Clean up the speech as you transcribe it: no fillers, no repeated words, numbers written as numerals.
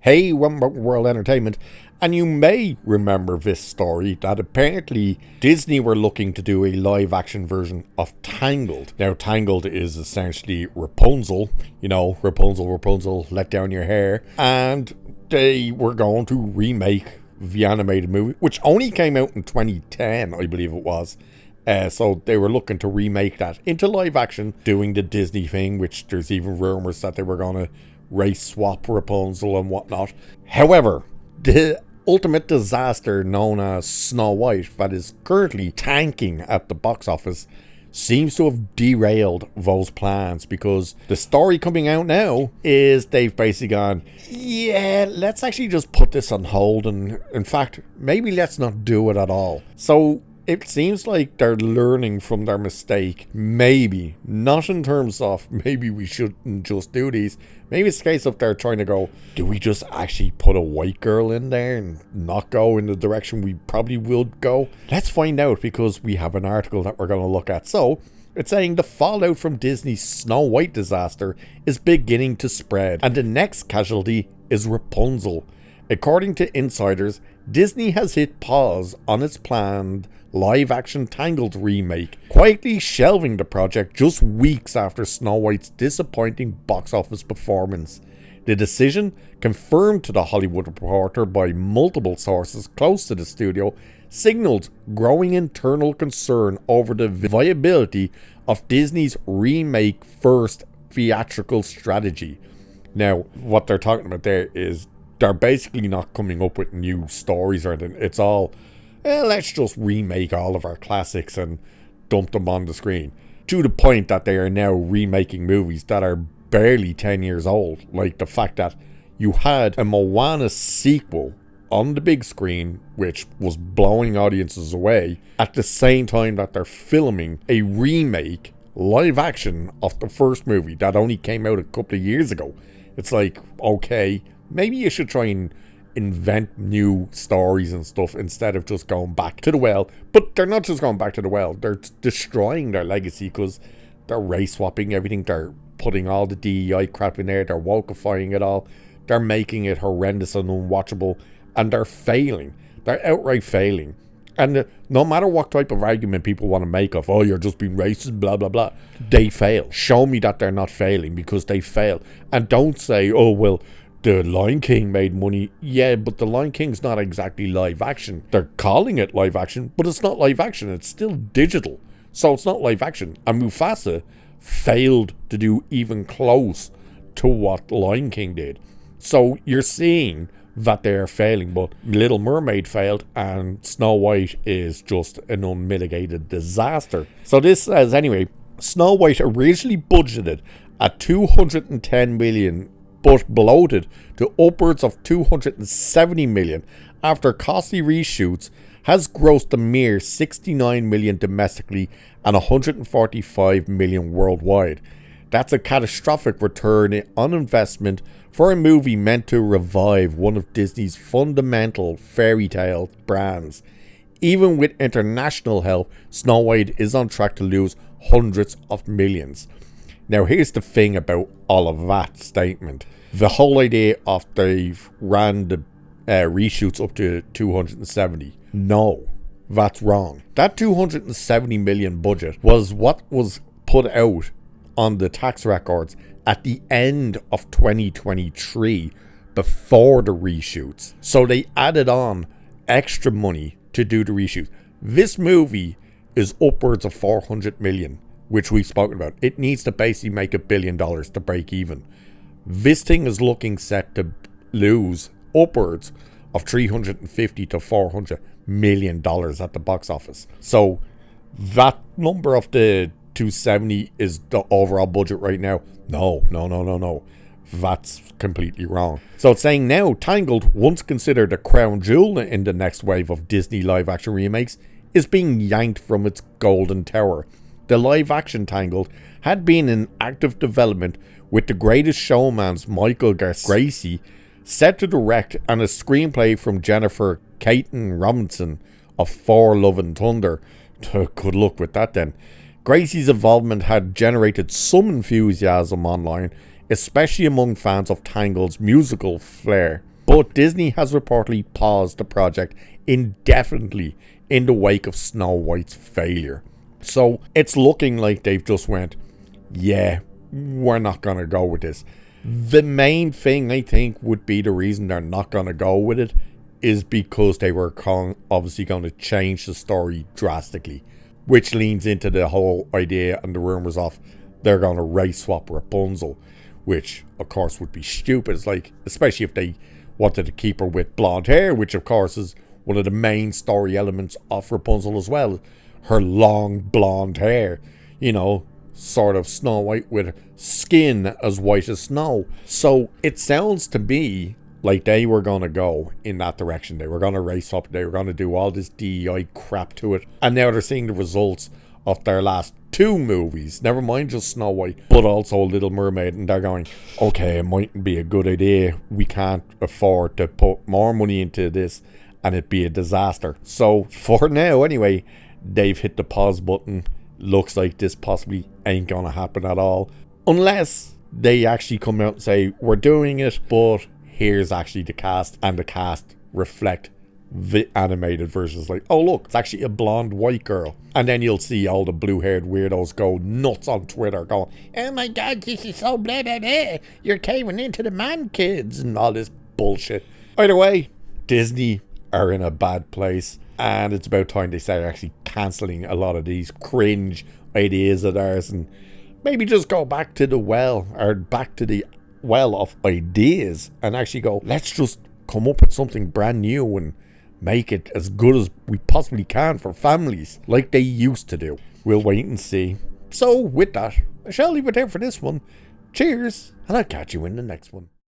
Hey, World Entertainment, and you may remember this story that apparently Disney were looking to do a live action version of Tangled. Now, Tangled is essentially Rapunzel, Rapunzel, let down your hair, and they were going to remake the animated movie, which only came out in 2010, I believe it was. So they were looking to remake that into live action, doing the Disney thing, which there's even rumors that they were going to race swap Rapunzel and whatnot. However, the ultimate disaster known as Snow White, that is currently tanking at the box office, seems to have derailed those plans, because the story coming out now is they've basically gone, yeah, let's actually just put this on hold, and in fact, maybe let's not do it at all. So it seems like they're learning from their mistake. Maybe. Not in terms of maybe we shouldn't just do these. Maybe it's a case of they're trying to go, do we just actually put a white girl in there and not go in the direction we probably would go? Let's find out, because we have an article that we're going to look at. So, it's saying the fallout from Disney's Snow White disaster is beginning to spread, and the next casualty is Rapunzel. According to insiders, Disney has hit pause on its planned live-action Tangled remake, quietly shelving the project just weeks after Snow White's disappointing box office performance. The decision, confirmed to The Hollywood Reporter by multiple sources close to the studio, signaled growing internal concern over the viability of Disney's remake-first theatrical strategy. Now, what they're talking about there is they're basically not coming up with new stories or anything. It's all, let's just remake all of our classics and dump them on the screen. To the point that they are now remaking movies that are barely 10 years old. Like the fact that you had a Moana sequel on the big screen, which was blowing audiences away, at the same time that they're filming a remake, live action, of the first movie that only came out a couple of years ago. It's like, okay, maybe you should try and invent new stories and stuff instead of just going back to the well. But they're not just going back to the well. They're destroying their legacy, because they're race swapping everything. They're putting all the DEI crap in there. They're wokeifying it all. They're making it horrendous and unwatchable. And they're failing. They're outright failing. And no matter what type of argument people want to make of, oh, you're just being racist, blah, blah, blah, they fail. Show me that they're not failing, because they fail. And don't say, oh, well, the Lion King made money. Yeah, but the Lion King's not exactly live action. They're calling it live action, but it's not live action. It's still digital. So it's not live action. And Mufasa failed to do even close to what Lion King did. So you're seeing that they're failing, but Little Mermaid failed, and Snow White is just an unmitigated disaster. So this says, anyway, Snow White originally budgeted at $210 million, but bloated to upwards of $270 million after costly reshoots, has grossed a mere $69 million domestically and $145 million worldwide. That's a catastrophic return on investment for a movie meant to revive one of Disney's fundamental fairy tale brands. Even with international help, Snow White is on track to lose hundreds of millions. Now, here's the thing about all of that statement. The whole idea of they've ran the reshoots up to 270. No, that's wrong. That 270 million budget was what was put out on the tax records at the end of 2023, before the reshoots. So they added on extra money to do the reshoots. This movie is upwards of 400 million, which we've spoken about. It needs to basically make $1 billion to break even. This thing is looking set to lose upwards of 350 to 400 million dollars at the box office. So that number of the 270 is the overall budget right now. No. That's completely wrong. So it's saying now Tangled, once considered a crown jewel in the next wave of Disney live action remakes, is being yanked from its golden tower. The live action Tangled had been in active development, with The Greatest Showman's Michael Gracey set to direct, and a screenplay from Jennifer Caton Robinson of Thor Love and Thunder. Good luck with that then. Gracie's involvement had generated some enthusiasm online, especially among fans of Tangled's musical flair. But Disney has reportedly paused the project indefinitely in the wake of Snow White's failure. So it's looking like they've just went, yeah, we're not going to go with this. The main thing I think would be the reason they're not going to go with it is because they were obviously going to change the story drastically, which leans into the whole idea and the rumors of they're going to race swap Rapunzel, which of course would be stupid. It's like, especially if they wanted to keep her with blonde hair, which of course is one of the main story elements of Rapunzel as well. Her long blonde hair, you know, sort of Snow White with skin as white as snow. So it sounds to me like they were going to go in that direction. They were going to race up. They were going to do all this DEI crap to it. And now they're seeing the results of their last 2 movies. Never mind just Snow White, but also Little Mermaid. And they're going, okay, it mightn't be a good idea. We can't afford to put more money into this and it'd be a disaster. So for now, anyway, they've hit the pause button. Looks like this possibly ain't going to happen at all. Unless they actually come out and say, we're doing it, but here's actually the cast, and the cast reflect the animated versions. Like, oh look, it's actually a blonde white girl. And then you'll see all the blue-haired weirdos go nuts on Twitter going, oh my god, this is so blah blah blah, you're caving into the man kids and all this bullshit. Either way, Disney are in a bad place, and it's about time they start actually cancelling a lot of these cringe ideas of theirs and maybe just go back to the well of ideas and actually go, let's just come up with something brand new and make it as good as we possibly can for families like they used to do. We'll wait and see. So with that, I shall leave it there for this one. Cheers, and I'll catch you in the next one.